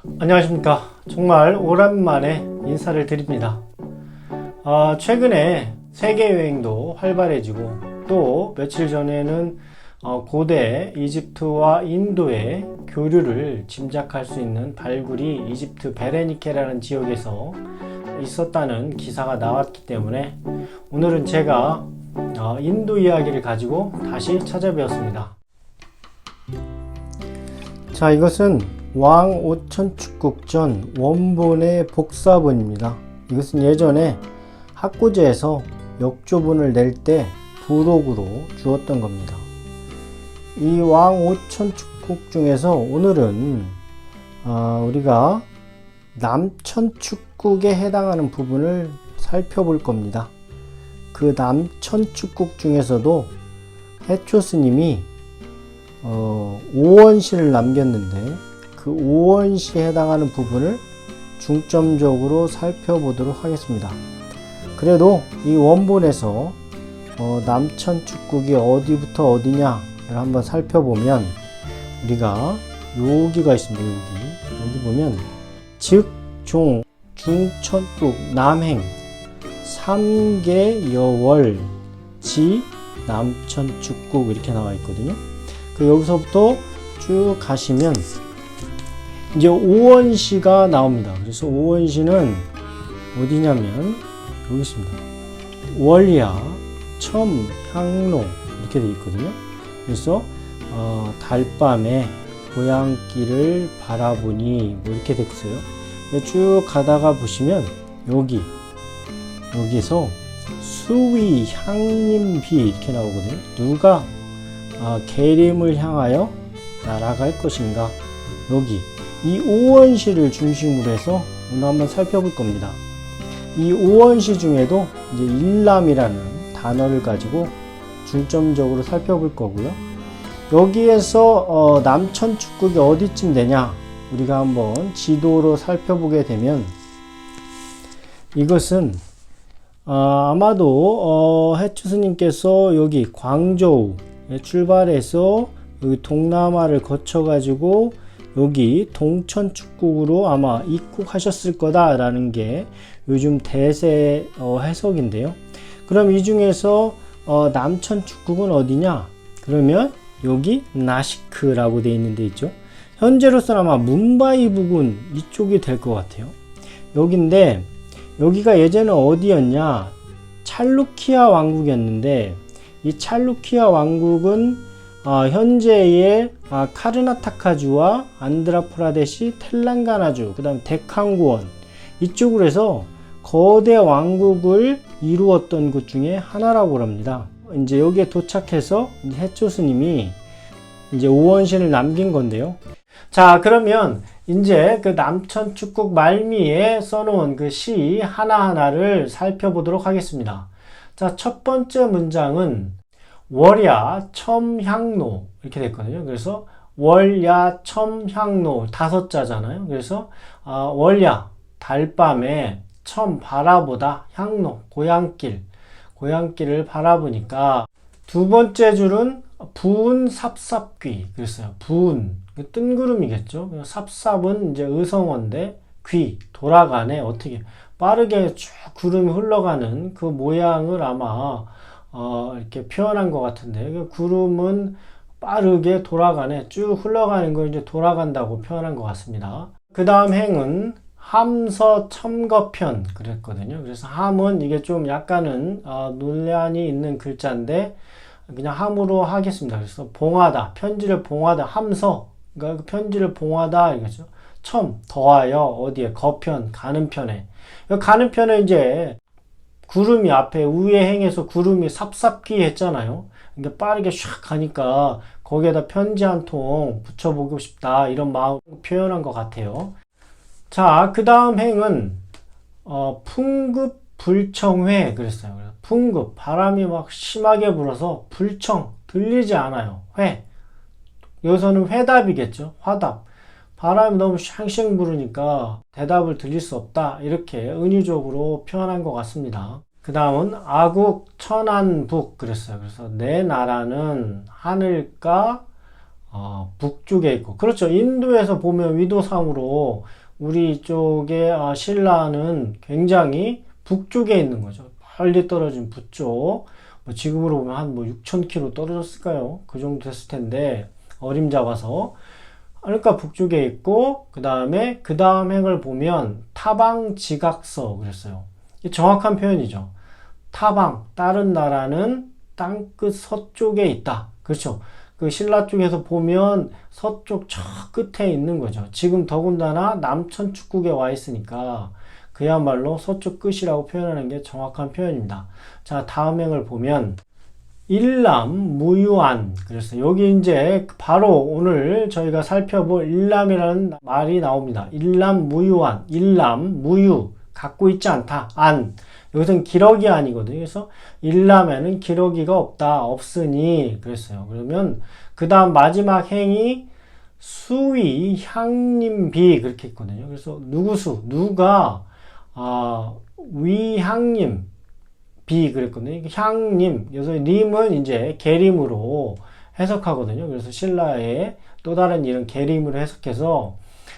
안녕하십니까. 정말 오랜만에 인사를 드립니다. 최근에 세계여행도 활발해지고 또 며칠 전에는 고대 이집트와 인도의 교류를 짐작할 수 있는 발굴이 이집트 베레니케라는 지역에서 있었다는 기사가 나왔기 때문에 오늘은 제가 인도 이야기를 가지고 다시 찾아뵈었습니다. 자, 이것은 왕 오천축국전 원본의 복사본입니다. 이것은 예전에 학고제에서 역조본을 낼 때 부록으로 주었던 겁니다. 이 왕 오천축국 중에서 오늘은 우리가 남천축국에 해당하는 부분을 살펴볼 겁니다. 그 남천축국 중에서도 해초스님이 오원시를 남겼는데 그 오원시에 해당하는 부분을 중점적으로 살펴보도록 하겠습니다. 그래도 이 원본에서 남천축국이 어디부터 어디냐를 한번 살펴보면 우리가 여기가 있습니다. 여기 보면 즉, 종, 중천국, 남행, 삼계, 여월, 지, 남천축국 이렇게 나와 있거든요. 여기서부터 쭉 가시면 이제 오원시가 나옵니다. 그래서 오원시는 어디냐면 여기 있습니다. 월야, 첨, 향로 이렇게 되어 있거든요. 그래서 달밤에 고향길을 바라보니 뭐 이렇게 됐어요. 쭉 가다가 보시면 여기서 수위, 향림비 이렇게 나오거든요. 누가 계림을 향하여 날아갈 것인가. 여기 이 오원시를 중심으로 해서 오늘 한번 살펴볼 겁니다. 이 오원시 중에도 이제 일남이라는 단어를 가지고 중점적으로 살펴볼 거고요. 여기에서 남천축국이 어디쯤 되냐 우리가 한번 지도로 살펴보게 되면 이것은 아마도 해추스님께서 여기 광저우에 출발해서 여기 동남아를 거쳐 가지고 여기 동천축국으로 아마 입국하셨을 거다라는 게 요즘 대세 해석인데요. 그럼 이 중에서 남천축국은 어디냐? 그러면 여기 나시크라고 되어 있는 데 있죠. 현재로서는 아마 뭄바이 부근 이쪽이 될 것 같아요. 여기인데 여기가 예전에 어디였냐? 찰루키아 왕국이었는데 이 찰루키아 왕국은 현재의 카르나타카주와 안드라프라데시, 텔랑가나주, 그 다음 데칸구원 이쪽으로 해서 거대 왕국을 이루었던 곳 중에 하나라고 합니다. 이제 여기에 도착해서 해초스님이 이제 오원시를 남긴 건데요. 자, 그러면 이제 그 남천축국 말미에 써놓은 그 시 하나하나를 살펴보도록 하겠습니다. 자, 첫 번째 문장은 월야, 첨, 향로 이렇게 됐거든요. 그래서 월야, 첨, 향로 다섯 자잖아요. 그래서 월야, 달밤에, 첨, 바라보다, 향로, 고향길을 바라보니까 두 번째 줄은 부은 삽삽귀 그랬어요. 부은 뜬구름이겠죠. 삽삽은 이제 의성어인데 귀 돌아가네. 어떻게 빠르게 쭉 구름이 흘러가는 그 모양을 아마 이렇게 표현한 것 같은데 그 구름은 빠르게 돌아가네. 쭉 흘러가는 걸 이제 돌아간다고 표현한 것 같습니다. 그 다음 행은 함서 첨거편 그랬거든요. 그래서 함은 이게 좀 약간은 논란이 있는 글자인데 그냥 함으로 하겠습니다. 그래서 봉하다, 편지를 봉하다, 함서 그러니까 그 편지를 봉하다 이거죠. 첨 더하여 어디에 거편 가는 편에 가는 편에 이제 구름이 앞에 위에 행에서 구름이 삽삽기 했잖아요. 그러니까 빠르게 샥 가니까 거기에다 편지 한 통 붙여보고 싶다 이런 마음 표현한 것 같아요. 자, 그 다음 행은 풍급 불청회 그랬어요. 풍급 바람이 막 심하게 불어서 불청 들리지 않아요. 회 여기서는 회답이겠죠. 화답 바람이 너무 쉥쉥 부르니까 대답을 들릴 수 없다 이렇게 은유적으로 표현한 것 같습니다. 그 다음은 아국 천안북 그랬어요. 그래서 내 나라는 하늘가 북쪽에 있고. 그렇죠. 인도에서 보면 위도상으로 우리 쪽에 신라는 굉장히 북쪽에 있는 거죠. 멀리 떨어진 북쪽. 뭐 지금으로 보면 한 뭐 6,000km 떨어졌을까요? 그 정도 됐을 텐데 어림잡아서. 그러니까 북쪽에 있고 그 다음 행을 보면 타방지각서 그랬어요. 이게 정확한 표현이죠. 타방, 다른 나라는 땅끝 서쪽에 있다. 그렇죠. 그 신라 쪽에서 보면 서쪽 저 끝에 있는 거죠. 지금 더군다나 남천 축국에 와 있으니까 그야말로 서쪽 끝이라고 표현하는 게 정확한 표현입니다. 자, 다음 행을 보면 일남 무유안. 그래서 여기 이제 바로 오늘 저희가 살펴볼 일남이라는 말이 나옵니다. 일남 무유안. 일남 무유. 갖고 있지 않다. 안. 여기서는 기러기 아니거든요. 그래서 일남에는 기러기가 없다. 없으니 그랬어요. 그러면 그 다음 마지막 행이 수위 향림비 그렇게 있거든요. 그래서 누구수 누가 위향림 비 그랬거든요. 향림. 그래서 림은 이제 계림으로 해석하거든요. 그래서 신라의 또 다른 이런 계림으로 해석해서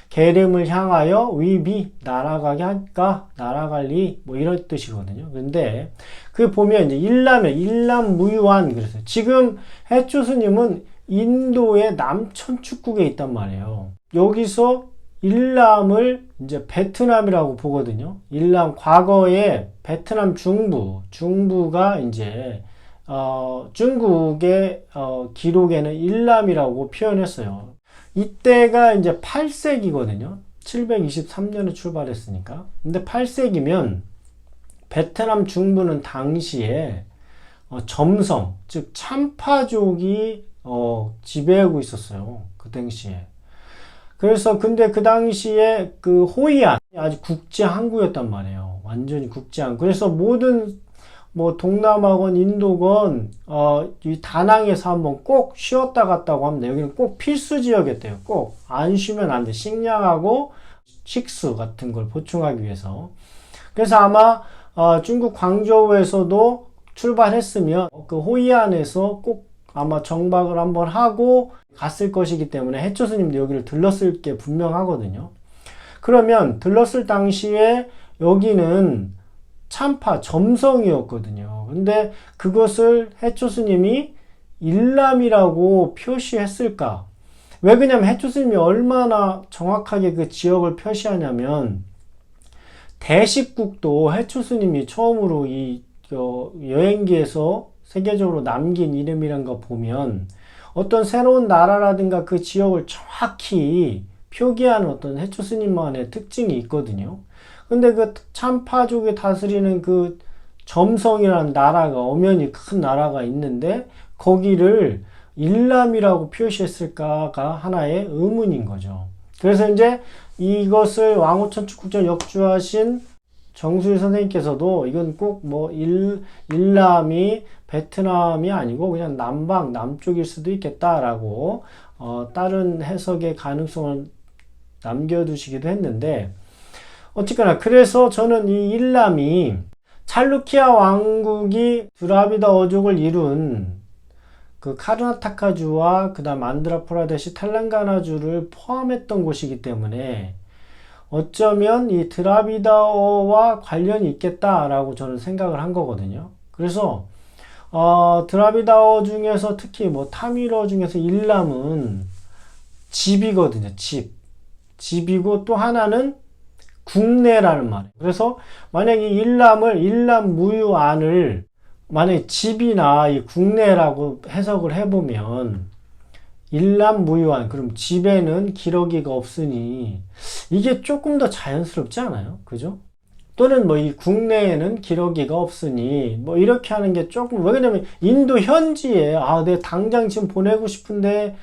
계림을 향하여 위비 날아가게 할까 날아갈리 뭐 이런 뜻이거든요. 근데 그 보면 이제 일남 무유한 그래서 지금 해초스님은 인도의 남천 축국에 있단 말이에요. 여기서 일남을 이제 베트남이라고 보거든요. 일남 과거에 베트남 중부가 이제 중국의 기록에는 일남이라고 표현했어요. 이때가 이제 8세기거든요. 723년에 출발했으니까. 근데 8세기면 베트남 중부는 당시에 점성, 즉 참파족이 지배하고 있었어요. 그 당시에. 그래서 근데 그 당시에 그 호이안 아주 국제 항구였단 말이에요. 완전히 국제 항구. 그래서 모든 뭐 동남아건 인도건 이 다낭에서 한번 꼭 쉬었다 갔다고 합니다. 여기는 꼭 필수 지역이었대요. 꼭 안 쉬면 안 돼. 식량하고 식수 같은 걸 보충하기 위해서. 그래서 아마 중국 광저우에서도 출발했으면 그 호이안에서 꼭 아마 정박을 한번 하고 갔을 것이기 때문에 해초스님도 여기를 들렀을 게 분명하거든요. 그러면 들렀을 당시에 여기는 참파, 점성이었거든요. 근데 그것을 해초스님이 일남이라고 표시했을까? 왜 그러냐면 해초스님이 얼마나 정확하게 그 지역을 표시하냐면 대식국도 해초스님이 처음으로 이 여행기에서 세계적으로 남긴 이름이란 거 보면 어떤 새로운 나라라든가 그 지역을 정확히 표기하는 어떤 해초스님만의 특징이 있거든요. 근데 그 참파족이 다스리는 그 점성이라는 나라가 엄연히 큰 나라가 있는데 거기를 일남이라고 표시했을까가 하나의 의문인 거죠. 그래서 이제 이것을 왕호천 축국전 역주하신 정수일 선생님께서도 이건 꼭 뭐 일남이 베트남이 아니고 그냥 남쪽일 수도 있겠다라고 다른 해석의 가능성을 남겨두시기도 했는데 어쨌거나 그래서 저는 이 일남이 찰루키아 왕국이 드라비다 어족을 이룬 그 카르나타카주와 그 다음 안드라프라데시 텔랑가나주를 포함했던 곳이기 때문에 어쩌면 이 드라비다어와 관련이 있겠다라고 저는 생각을 한 거거든요. 그래서 드라비다어 중에서 특히 뭐 타밀어 중에서 일남은 집이거든요. 집이고 또 하나는 국내라는 말이에요. 그래서 만약에 일남 무유안을 만약에 집이나 이 국내라고 해석을 해보면 일남 무유안 그럼 집에는 기러기가 없으니 이게 조금 더 자연스럽지 않아요? 그죠? 또는 뭐 이 국내에는 기러기가 없으니 뭐 이렇게 하는 게 조금 왜 그러냐면 인도 현지에 내가 당장 지금 보내고 싶은데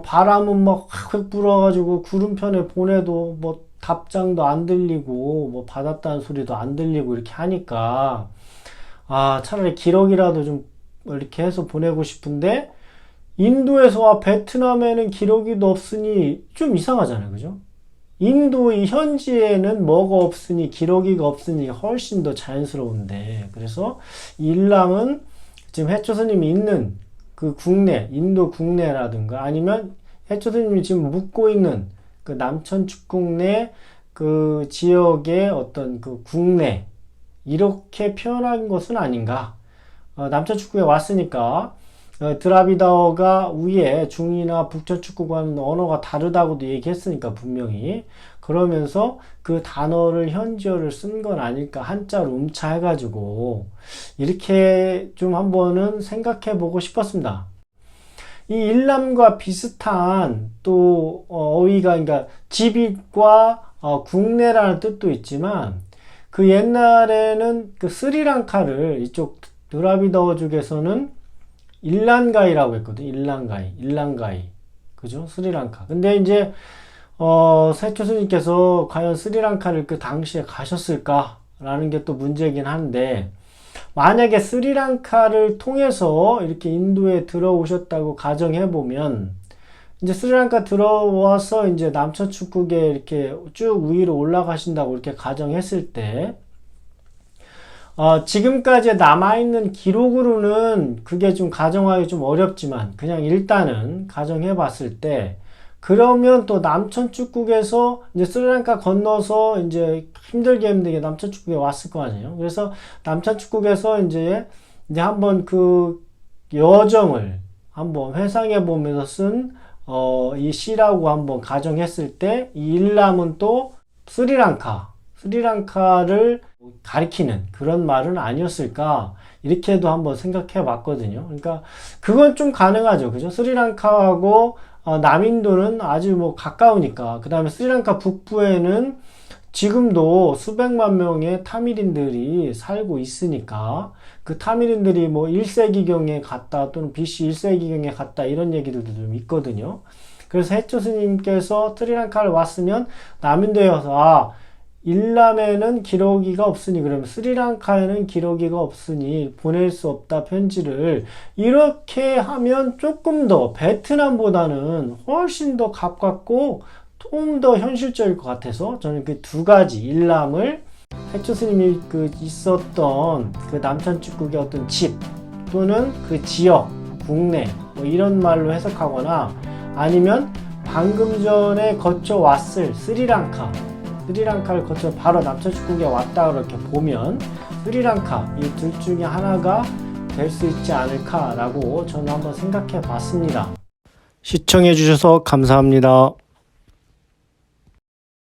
바람은 막 확 불어가지고 구름편에 보내도 뭐 답장도 안 들리고 뭐 받았다는 소리도 안 들리고 이렇게 하니까 차라리 기러기라도 좀 이렇게 해서 보내고 싶은데 인도에서와 베트남에는 기러기도 없으니 좀 이상하잖아요. 그죠? 인도의 현지에는 뭐가 없으니 기러기가 없으니 훨씬 더 자연스러운데 그래서 일남은 지금 해초스님이 있는 그 국내 인도 국내라든가 아니면 해초스님이 지금 묻고 있는 그 남천축국 내 그 지역의 어떤 그 국내 이렇게 표현한 것은 아닌가. 남천축국에 왔으니까 드라비다어가 위에 중이나 북천축국과는 언어가 다르다고도 얘기했으니까 분명히 그러면서 그 단어를 현지어를 쓴 건 아닐까 한자로 음차해가지고 이렇게 좀 한번은 생각해 보고 싶었습니다. 이 일남과 비슷한 또 어휘가 그러니까 집잇과 국내라는 뜻도 있지만 그 옛날에는 그 스리랑카를 이쪽 드라비다어족에서는 일란가이라고 했거든. 일란가이. 그죠? 스리랑카. 근데 이제 세초스님께서 과연 스리랑카를 그 당시에 가셨을까라는 게 또 문제긴 한데 만약에 스리랑카를 통해서 이렇게 인도에 들어오셨다고 가정해보면 이제 스리랑카 들어와서 이제 남천축국에 이렇게 쭉 위로 올라가신다고 이렇게 가정했을 때 지금까지 남아있는 기록으로는 그게 좀 가정하기 좀 어렵지만 그냥 일단은 가정해 봤을 때 그러면 또 남천축국에서 이제 스리랑카 건너서 이제 힘들게 남천축국에 왔을 거 아니에요. 그래서 남천축국에서 이제 한번 그 여정을 한번 회상해 보면서 쓴 이 시라고 한번 가정했을 때 이 일남은 또 스리랑카를 가리키는 그런 말은 아니었을까 이렇게도 한번 생각해 봤거든요. 그러니까 그건 좀 가능하죠. 그죠? 스리랑카하고 남인도는 아주 뭐 가까우니까 그 다음에 스리랑카 북부에는 지금도 수백만 명의 타밀인들이 살고 있으니까 그 타밀인들이 뭐 1세기경에 갔다 또는 BC 1세기경에 갔다 이런 얘기들도 좀 있거든요. 그래서 해초스님께서 스리랑카를 왔으면 남인도에 와서 일남에는 기러기가 없으니 그러면 스리랑카에는 기러기가 없으니 보낼 수 없다 편지를 이렇게 하면 조금 더 베트남보다는 훨씬 더 가깝고 좀 더 현실적일 것 같아서 저는 그 두 가지 일남을 해초스님이 그 있었던 그 남천축국의 어떤 집 또는 그 지역 국내 뭐 이런 말로 해석하거나 아니면 방금 전에 거쳐왔을 스리랑카를 거쳐 바로 남천축국에 왔다 그렇게 보면 스리랑카 이 둘 중에 하나가 될 수 있지 않을까 라고 저는 한번 생각해 봤습니다. 시청해 주셔서 감사합니다.